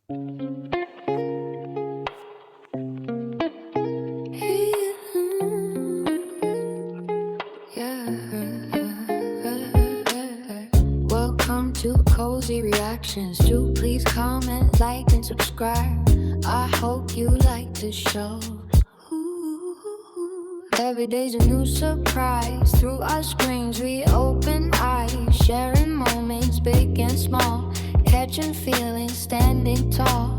Welcome to Cozy Reactions. Do please comment, like, and subscribe. I hope you like the show. Every day's a new surprise. Through our screens we open eyes, sharing moments big and small, catching feelings, standing tall.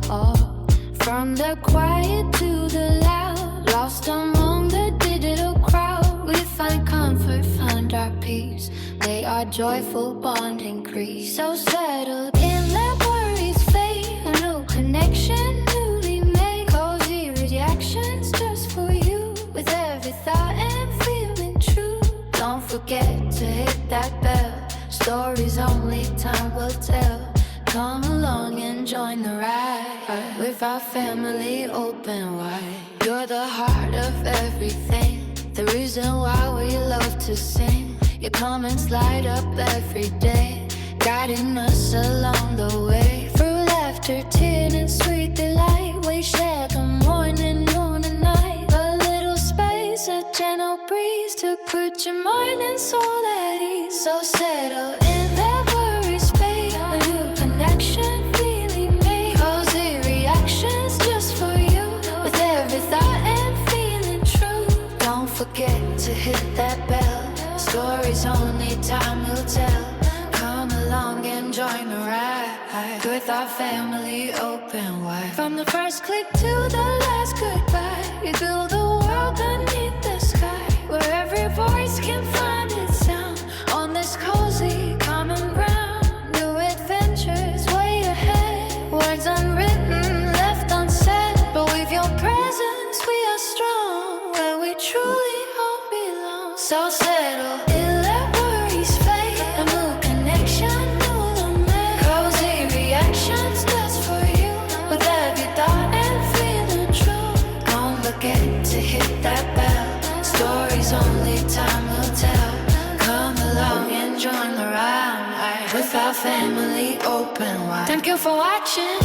From the quiet to the loud, lost among the digital crowd, we find comfort, find our peace, may our joyful bond increase. So settled in, let worries fade, a new connection newly made, cozy reactions just for you, with every thought and feeling true. Don't forget to hit that bell, stories only time will tell. Come along and join the ride, with our family open wide. You're the heart of everything, the reason why we love to sing. Your comments light up every day, guiding us along the way. Through laughter, tears, and sweet delight, we share the morning, noon, and night. A little space, a gentle breeze to put your mind and soul at ease. So settle in, let worries fade, a new connection really made. Cozy reactions just for you, with every thought and feeling true. Don't forget to hit that bell, stories only time will tell. Come along and join the ride, with our family open wide. From the first click to the last goodbye, you build a world beneath the sky, where every voice can find its sound. On this cozy common ground, new adventures way ahead, words unwritten, left unsaid, but with your presence we are strong, where we truly all belong. So settle in, let worries fade, a new connection newly made. Cozy reactions just for you, with every thought and feeling true. Don't forget to hit that bell, stories only time will tell. Come along and join the ride, with our family open wide. Thank you for watching,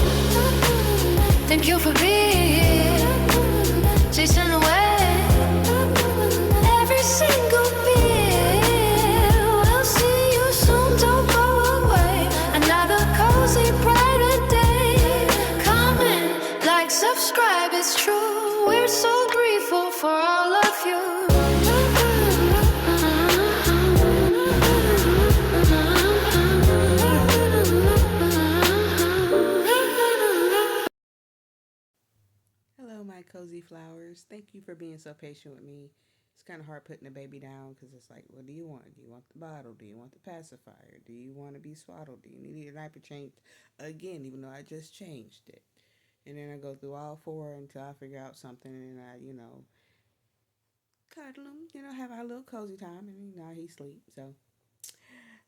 thank you for being here, chasing away every single fear. We'll see you soon, don't go away. Another cozy, brighter day coming. Like, subscribe, it's true. We're so grateful for all of you. Hello, my cozy flowers. Thank you for being so patient with me. It's kind of hard putting the baby down because it's like, what do you want? Do you want the bottle? Do you want the pacifier? Do you want to be swaddled? Do you need a diaper change again, even though I just changed it? And then I go through all four until I figure out something, and I, cuddle him, have our little cozy time, and now he sleep. So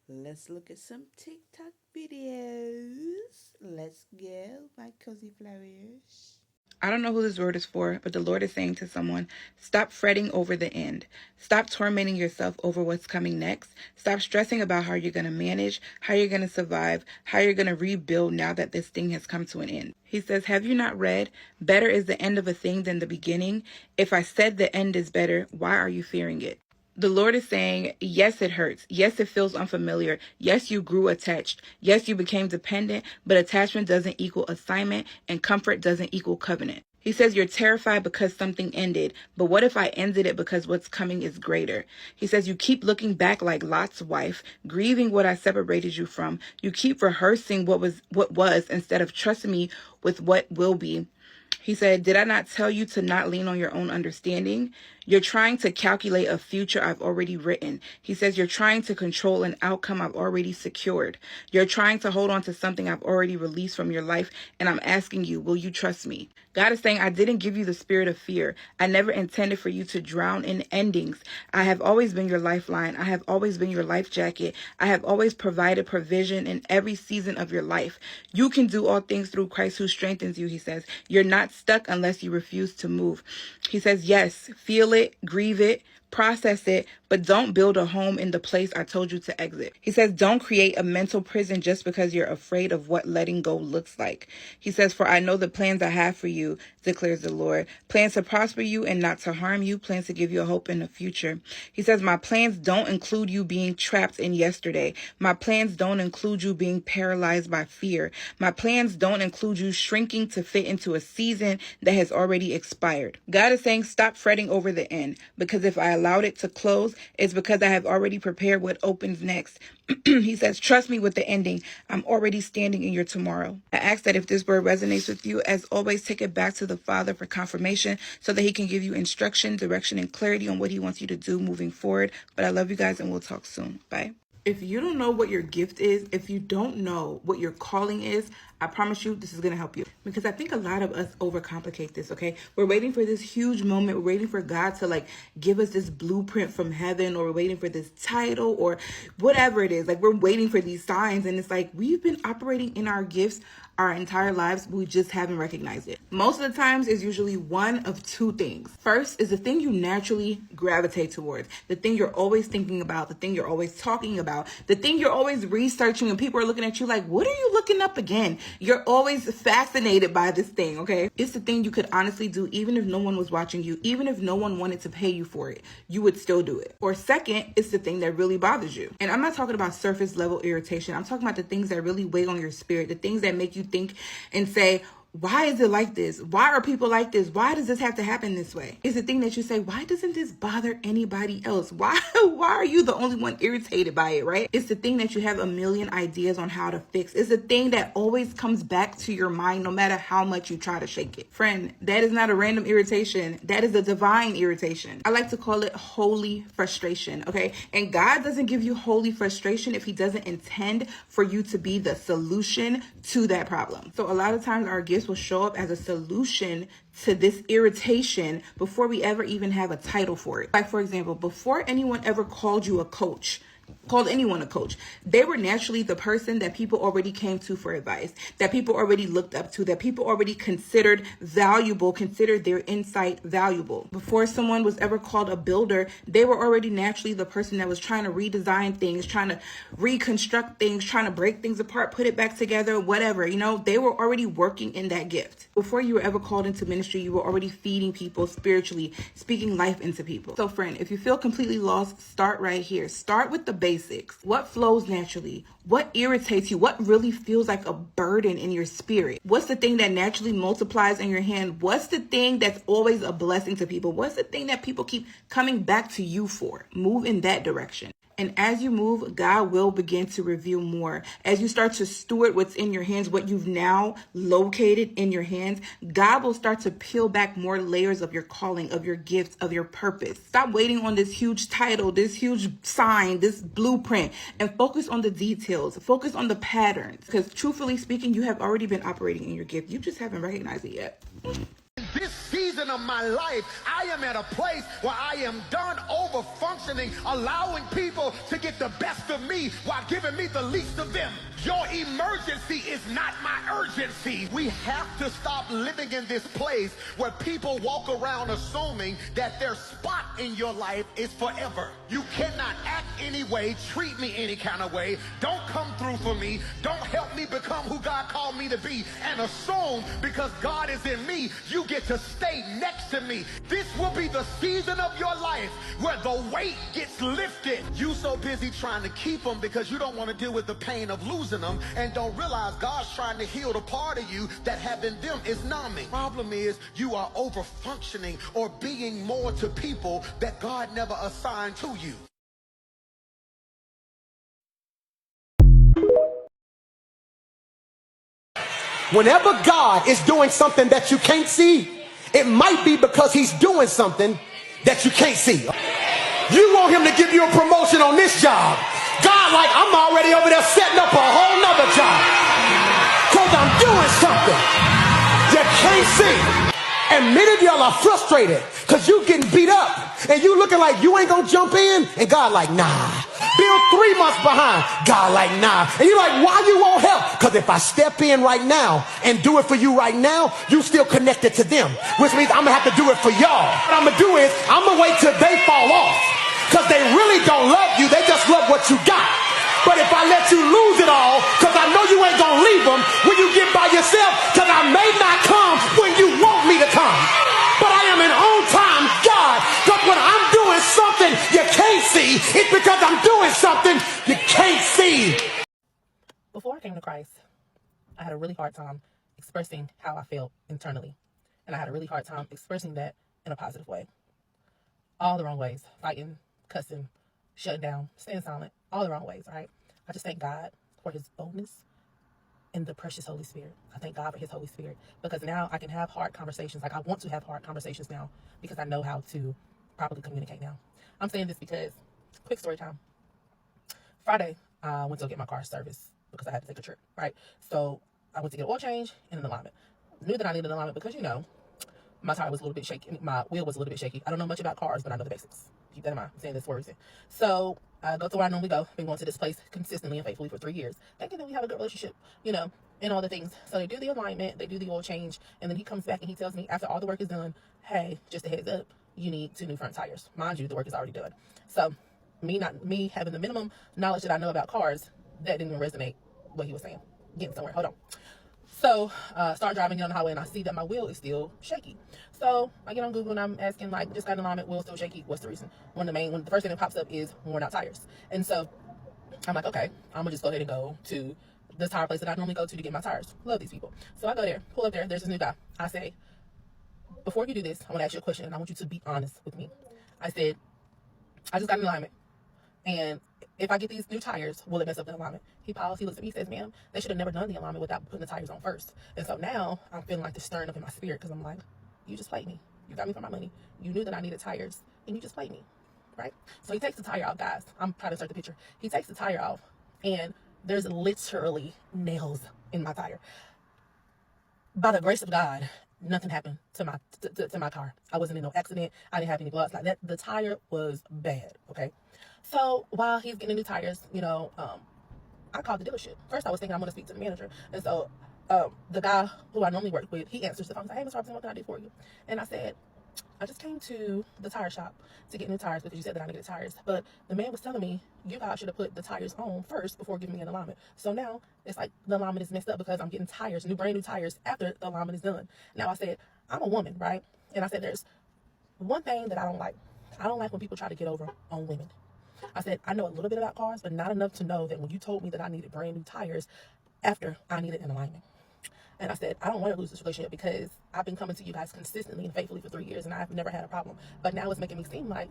let's look at some TikTok videos. Let's go, my cozy flowers. I don't know who this word is for, but the Lord is saying to someone, stop fretting over the end. Stop tormenting yourself over what's coming next. Stop stressing about how you're going to manage, how you're going to survive, how you're going to rebuild now that this thing has come to an end. He says, have you not read, better is the end of a thing than the beginning? If I said the end is better, why are you fearing it? The Lord is saying, yes, it hurts. Yes, it feels unfamiliar. Yes, you grew attached. Yes, you became dependent, but attachment doesn't equal assignment, and comfort doesn't equal covenant. He says you're terrified because something ended, but what if I ended it because what's coming is greater? He says you keep looking back like Lot's wife, grieving what I separated you from. You keep rehearsing what was instead of trusting me with what will be. He said, did I not tell you to not lean on your own understanding? You're trying to calculate a future I've already written. He says you're trying to control an outcome I've already secured. You're trying to hold on to something I've already released from your life, and I'm asking you, will you trust me? God is saying, I didn't give you the spirit of fear. I never intended for you to drown in endings. I have always been your lifeline. I have always been your life jacket. I have always provided provision in every season of your life. You can do all things through Christ who strengthens you, he says. You're not stuck unless you refuse to move. He says, yes, feel it, grieve it, process it, but don't build a home in the place I told you to exit. He says, don't create a mental prison just because you're afraid of what letting go looks like. He says, for I know the plans I have for you, declares the Lord. Plans to prosper you and not to harm you, plans to give you a hope in the future. He says, my plans don't include you being trapped in yesterday. My plans don't include you being paralyzed by fear. My plans don't include you shrinking to fit into a season that has already expired. God is saying, stop fretting over the end, because if I allowed it to close, it's because I have already prepared what opens next. He says, trust me with the ending. I'm already standing in your tomorrow. I ask that if this word resonates with you, as always, take it back to the Father for confirmation so that he can give you instruction, direction, and clarity on what he wants you to do moving forward. But I love you guys, and we'll talk soon. Bye. If you don't know what your gift is, if you don't know what your calling is, I promise you this is going to help you. Because I think a lot of us overcomplicate this, okay? We're waiting for this huge moment. We're waiting for God to give us this blueprint from heaven, or we're waiting for this title or whatever it is. We're waiting for these signs, and it's we've been operating in our gifts our entire lives, we just haven't recognized it. Most of the times it's usually one of two things. First is the thing you naturally gravitate towards, the thing you're always thinking about, the thing you're always talking about, the thing you're always researching, and people are looking at you like, what are you looking up again? You're always fascinated by this thing, okay? It's the thing you could honestly do even if no one was watching you, even if no one wanted to pay you for it, you would still do it. Or second, it's the thing that really bothers you. And I'm not talking about surface level irritation. I'm talking about the things that really weigh on your spirit, the things that make you think and say, why is it like this? Why are people like this? Why does this have to happen this way? It's the thing that you say, why doesn't this bother anybody else? Why are you the only one irritated by it, right? It's the thing that you have a million ideas on how to fix. It's the thing that always comes back to your mind no matter how much you try to shake it. Friend, that is not a random irritation. That is a divine irritation. I like to call it holy frustration, okay? And God doesn't give you holy frustration if he doesn't intend for you to be the solution to that problem. So a lot of times our gifts will show up as a solution to this irritation before we ever even have a title for it. For example, before anyone ever called you a coach, called anyone a coach, they were naturally the person that people already came to for advice, that people already looked up to, that people already considered valuable, considered their insight valuable. Before someone was ever called a builder, they were already naturally the person that was trying to redesign things, trying to reconstruct things, trying to break things apart, put it back together, whatever, they were already working in that gift. Before you were ever called into ministry, you were already feeding people spiritually, speaking life into people. So friend, if you feel completely lost, start right here. Start with the basics. What flows naturally? What irritates you? What really feels like a burden in your spirit? What's the thing that naturally multiplies in your hand? What's the thing that's always a blessing to people? What's the thing that people keep coming back to you for? Move in that direction. And as you move, God will begin to reveal more. As you start to steward what's in your hands, what you've now located in your hands, God will start to peel back more layers of your calling, of your gifts, of your purpose. Stop waiting on this huge title, this huge sign, this blueprint, and focus on the details. Focus on the patterns. Because truthfully speaking, you have already been operating in your gift. You just haven't recognized it yet. This season of my life, I am at a place where I am done over functioning, allowing people to get the best of me while giving me the least of them. Your emergency is not my urgency. We have to stop living in this place where people walk around assuming that their spot in your life is forever. You cannot act any way, treat me any kind of way, don't come through for me, don't help me become who God called me to be, and assume because God is in me, you get to stay next to me. This will be the season of your life where the weight gets lifted. You so busy trying to keep them because you don't want to deal with the pain of losing them, and don't realize God's trying to heal the part of you that having them is numbing. Problem is you are over functioning or being more to people that God never assigned to you. Whenever God is doing something that you can't see, it might be because he's doing something that you can't see. You want him to give you a promotion on this job. God, I'm already over there setting up a whole nother job because I'm doing something you can't see. And many of y'all are frustrated because you getting beat up and you looking like you ain't gonna jump in, and God nah, Bill 3 months behind. God like, nah. And you're like, why you won't help? Because if I step in right now and do it for you right now, you still connected to them. Which means I'm going to have to do it for y'all. What I'm going to do is I'm going to wait till they fall off. Because they really don't love you. They just love what you got. But if I let you lose it all, because I know you ain't going to leave them when you get by yourself, because I may not come when you want me to come. But I am an on-time God. Because when I'm doing something you can't see, it's because I'm doing something you can't see. Before I came to Christ, I had a really hard time expressing how I felt internally. And I had a really hard time expressing that in a positive way. All the wrong ways. Fighting, cussing, shutting down, staying silent. All the wrong ways, right? I just thank God for his boldness and the precious Holy Spirit. I thank God for his Holy Spirit, because now I can have hard conversations. Like, I want to have hard conversations now because I know how to properly communicate now. I'm saying this because, quick story time. Friday, I went to go get my car serviced because I had to take a trip, right? So I went to get an oil change and an alignment. Knew that I needed an alignment because, you know, my tire was a little bit shaky. My wheel was a little bit shaky. I don't know much about cars, but I know the basics. Keep that in mind. I'm saying this for a reason. So I go to where I normally go. Been going to this place consistently and faithfully for 3 years, thinking that we have a good relationship, you know, and all the things. So they do the alignment, they do the oil change, and then he comes back and he tells me after all the work is done, hey, just a heads up, you need 2 new front tires. Mind you, the work is already done. So me having the minimum knowledge that I know about cars, that didn't even resonate what he was saying. Getting somewhere. Hold on. So start driving down the highway and I see that my wheel is still shaky. So I get on Google and I'm asking, like, just got an alignment, wheel still shaky. What's the reason? The first thing that pops up is worn out tires. And so I'm like, okay, I'm gonna just go ahead and go to the tire place that I normally go to get my tires. Love these people. So I go there, pull up there. There's this new guy. I say, before you do this, I want to ask you a question and I want you to be honest with me. I said, I just got an alignment, and if I get these new tires, will it mess up the alignment? He pauses, he looks at me, he says, ma'am, they should have never done the alignment without putting the tires on first. And so now I'm feeling like this stirring up in my spirit, because I'm like, you just played me. You got me for my money. You knew that I needed tires, and you just played me, right? So he takes the tire out, guys. I'm trying to insert the picture. He takes the tire off, and there's literally nails in my tire. By the grace of God, nothing happened to my car. I wasn't in no accident. I didn't have any blood. Like that. The tire was bad, okay? So while he's getting new tires, you know, I called the dealership. First, I was thinking I'm going to speak to the manager. And so the guy who I normally work with, he answers the phone and says, hey, Ms. Robinson, what can I do for you? And I said, I just came to the tire shop to get new tires because you said that I needed tires. But the man was telling me, you guys should have put the tires on first before giving me an alignment. So now it's like the alignment is messed up because I'm getting tires, brand new tires after the alignment is done. Now I said, I'm a woman, right? And I said, there's one thing that I don't like. I don't like when people try to get over on women. I said, I know a little bit about cars, but not enough to know that when you told me that I needed brand new tires after I needed an alignment. And I said, I don't want to lose this relationship because I've been coming to you guys consistently and faithfully for 3 years and I've never had a problem. But now it's making me seem like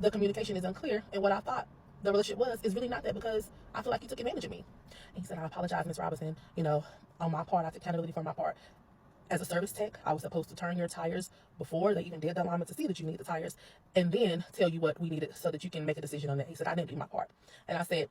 the communication is unclear, and what I thought the relationship was is really not that, because I feel like you took advantage of me. And he said, I apologize, Ms. Robinson. You know, on my part, I take accountability for my part. As a service tech, I was supposed to turn your tires before they even did the alignment to see that you need the tires, and then tell you what we needed so that you can make a decision on that. He said, I didn't do my part. And I said,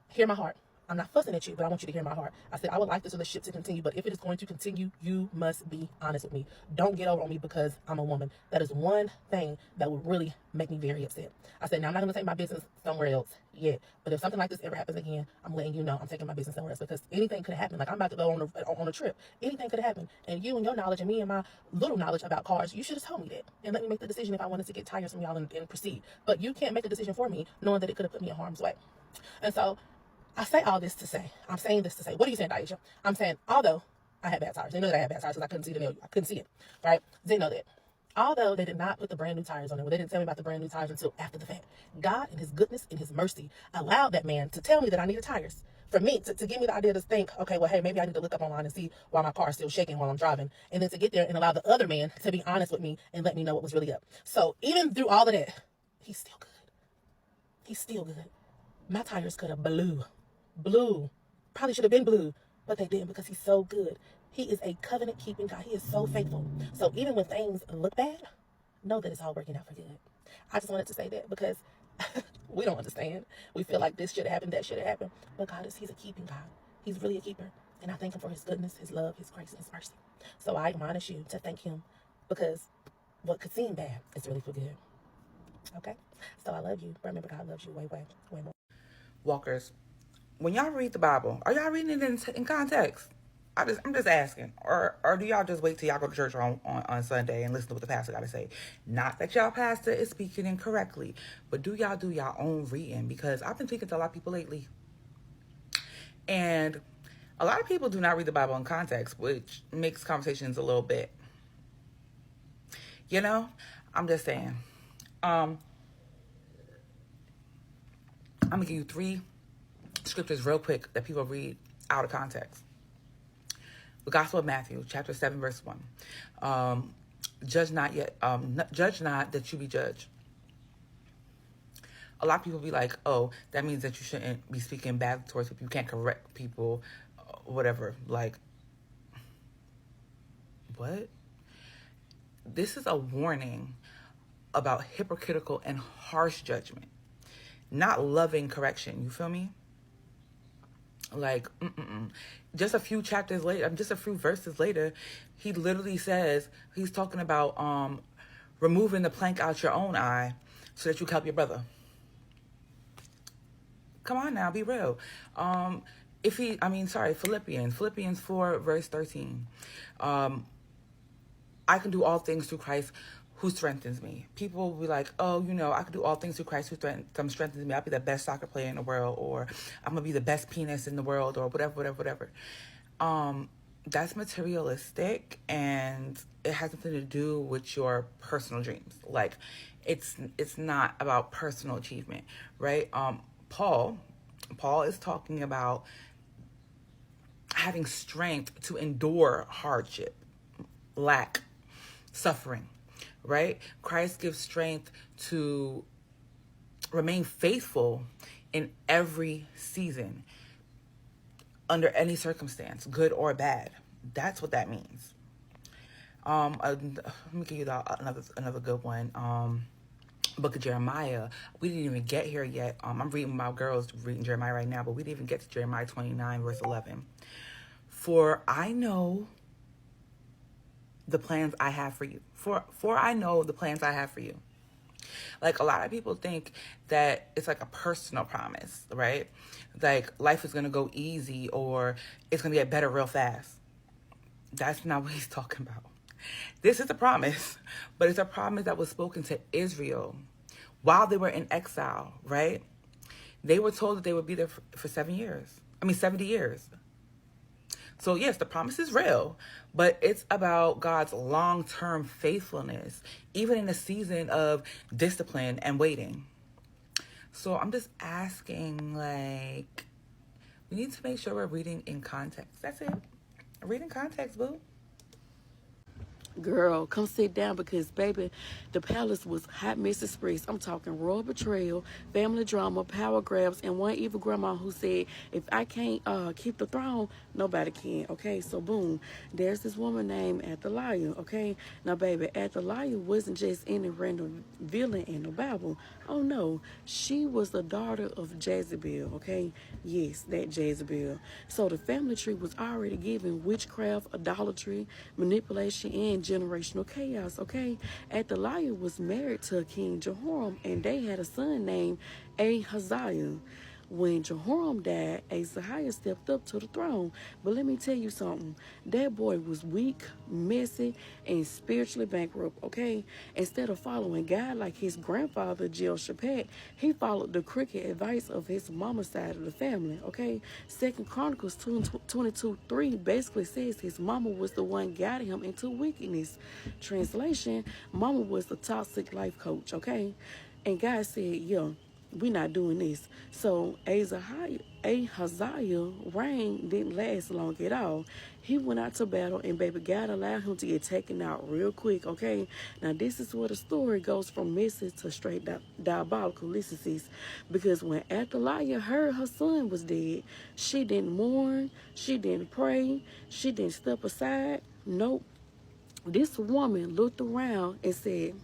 hear my heart. I'm not fussing at you, but I want you to hear my heart. I said, I would like this relationship to continue, but if it is going to continue, you must be honest with me. Don't get over on me because I'm a woman. That is one thing that would really make me very upset. I said, now I'm not going to take my business somewhere else yet, but if something like this ever happens again, I'm letting you know I'm taking my business somewhere else, because anything could happen. Like, I'm about to go on a trip. Anything could happen. And you and your knowledge and me and my little knowledge about cars, you should have told me that and let me make the decision if I wanted to get tires from y'all and proceed. But you can't make a decision for me knowing that it could have put me in harm's way. And so I say all this to say, I'm saying this to say, what are you saying, Daisha? I'm saying, although I had bad tires, they know that I had bad tires because I couldn't see the nail. I couldn't see it, right? They know that. Although they did not put the brand new tires on it, well, they didn't tell me about the brand new tires until after the fact. God, in his goodness and his mercy, allowed that man to tell me that I needed tires. For me, to give me the idea to think, okay, well, hey, maybe I need to look up online and see why my car is still shaking while I'm driving. And then to get there and allow the other man to be honest with me and let me know what was really up. So even through all of that, he's still good. He's still good. My tires could have blew. Probably should have been blue, but they didn't, because he's so good. He is a covenant keeping God. He is so faithful. So even when things look bad, know that it's all working out for good. I just wanted to say that because we don't understand. We feel like this should have happened, that should have happened. But God he's a keeping God. He's really a keeper. And I thank him for his goodness, his love, his grace, and his mercy. So I admonish you to thank him, because what could seem bad is really for good. Okay? So I love you. Remember, God loves you way, way, way more. walkers, when y'all read the Bible, are y'all reading it in context? I'm just asking, or do y'all just wait till y'all go to church on Sunday and listen to what the pastor got to say? Not that y'all pastor is speaking incorrectly, but do y'all do y'all own reading? Because I've been speaking to a lot of people lately, and a lot of people do not read the Bible in context, which makes conversations a little bit, I'm just saying. I'm gonna give you 3 scriptures real quick that people read out of context. The Gospel of Matthew, chapter 7, verse 1. Judge not that you be judged. A lot of people be like, oh, that means that you shouldn't be speaking bad towards people. You can't correct people, whatever. Like, what? This is a warning about hypocritical and harsh judgment, not loving correction. You feel me? Like, just a few chapters later, just a few verses later, he literally says, he's talking about removing the plank out your own eye so that you can help your brother. Come on now, be real. Philippians 4, verse 13. I can do all things through Christ who strengthens me. People will be like, oh, I can do all things through Christ who strengthens me. I'll be the best soccer player in the world, or I'm going to be the best penis in the world, or whatever. That's materialistic, and it has nothing to do with your personal dreams. Like, it's not about personal achievement, right? Paul is talking about having strength to endure hardship, lack, suffering, right? Christ gives strength to remain faithful in every season, under any circumstance, good or bad. That's what that means. Let me give you another good one. Book of Jeremiah. We didn't even get here yet. I'm reading, my girls reading Jeremiah right now, but we didn't even get to Jeremiah 29, verse 11. For I know the plans I have for you. For I know the plans I have for you. Like, a lot of people think that it's like a personal promise, right? Like, life is going to go easy, or it's going to get better real fast. That's not what he's talking about. This is a promise, but it's a promise that was spoken to Israel while they were in exile, right? They were told that they would be there for 70 years. So yes, the promise is real, but it's about God's long-term faithfulness, even in a season of discipline and waiting. So I'm just asking, like, we need to make sure we're reading in context. That's it. Read in context, boo. Girl, come sit down, because, baby, the palace was hot mess express. I'm talking royal betrayal, family drama, power grabs, and one evil grandma who said, if I can't keep the throne, nobody can, okay? So, boom, there's this woman named Athaliah, okay? Now, baby, Athaliah wasn't just any random villain in the Bible. Oh, no. She was the daughter of Jezebel, okay? Yes, that Jezebel. So, the family tree was already given witchcraft, idolatry, manipulation, and generational chaos, okay? Athaliah was married to King Jehoram, and they had a son named Ahaziah. When Jehoram died, Ahaziah stepped up to the throne. But let me tell you something. That boy was weak, messy, and spiritually bankrupt, okay? Instead of following God like his grandfather, Jehoshaphat, he followed the crooked advice of his mama's side of the family, okay? 2 Chronicles 22:3 basically says his mama was the one guiding him into wickedness. Translation, mama was the toxic life coach, okay? And God said, yeah, we're not doing this. So Ahaziah reign didn't last long at all. He went out to battle, and baby, God allowed him to get taken out real quick, okay? Now, this is where the story goes from messy to straight diabolical. Listen, sis, because when Athaliah heard her son was dead, she didn't mourn, she didn't pray, she didn't step aside. Nope. This woman looked around and said,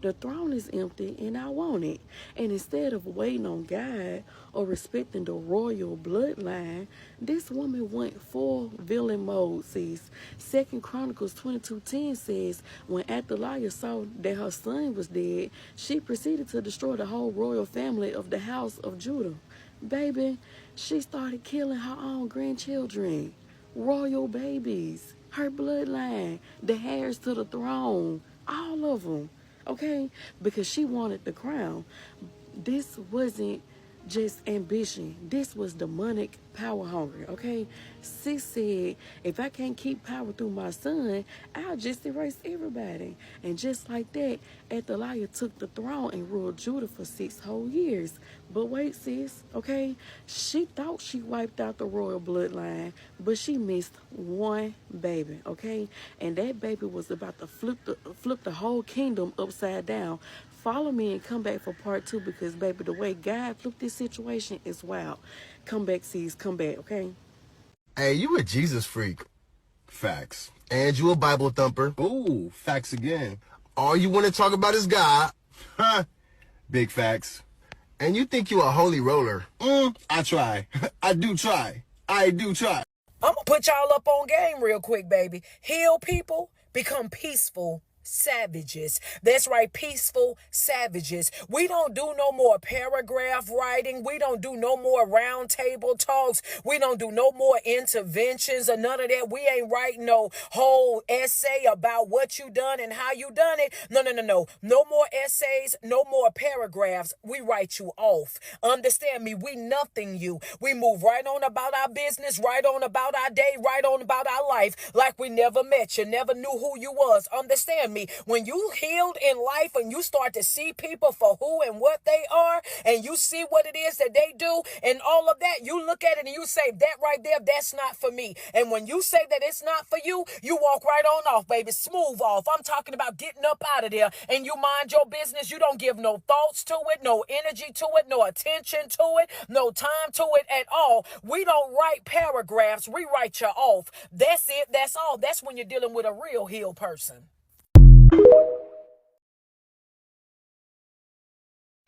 the throne is empty and I want it. And instead of waiting on God or respecting the royal bloodline, this woman went full villain mode, sis. 2 Chronicles 22:10 says, when Athaliah saw that her son was dead, she proceeded to destroy the whole royal family of the house of Judah. Baby, she started killing her own grandchildren, royal babies, her bloodline, the heirs to the throne, all of them, okay? Because she wanted the crown. This wasn't just ambition. This was demonic power hungry, okay? Sis said, if I can't keep power through my son, I'll just erase everybody. And just like that, Athaliah took the throne and ruled Judah for 6 whole years. But wait, sis, okay? She thought she wiped out the royal bloodline, but she missed one baby, okay? And that baby was about to flip the whole kingdom upside down. Follow me and come back for part 2 because, baby, the way God flipped this situation is wild. Come back, sis. Come back, okay? Hey, you a Jesus freak. Facts. And you a Bible thumper. Ooh, facts again. All you want to talk about is God. Huh? Big facts. And you think you a holy roller. I try. I do try. I do try. I'm gonna put y'all up on game real quick, baby. Heal people, become peaceful savages. That's right, peaceful savages. We don't do no more paragraph writing. We don't do no more round table talks. We don't do no more interventions or none of that. We ain't writing no whole essay about what you done and how you done it. No. No more essays, no more paragraphs. We write you off. Understand me, we nothing you. We move right on about our business, right on about our day, right on about our life like we never met you, never knew who you was. Understand me, when you healed in life and you start to see people for who and what they are and you see what it is that they do and all of that, you look at it and you say, that right there, that's not for me. And when you say that it's not for you, you walk right on off, baby, smooth off. I'm talking about getting up out of there and you mind your business. You don't give no thoughts to it, no energy to it, no attention to it, no time to it at all. We don't write paragraphs, we write you off. That's it, that's all. That's when you're dealing with a real healed person.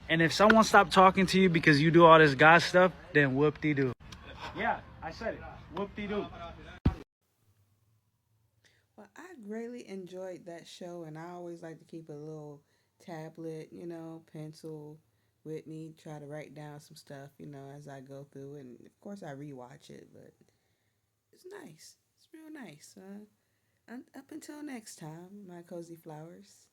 And if someone stopped talking to you because you do all this God stuff, then whoop-de-doo. Yeah, I said it. Whoop-de-doo. Well, I greatly enjoyed that show, and I always like to keep a little tablet, pencil with me, try to write down some stuff, as I go through. And of course, I rewatch it, but it's nice. It's real nice. Up until next time, my cozy flowers.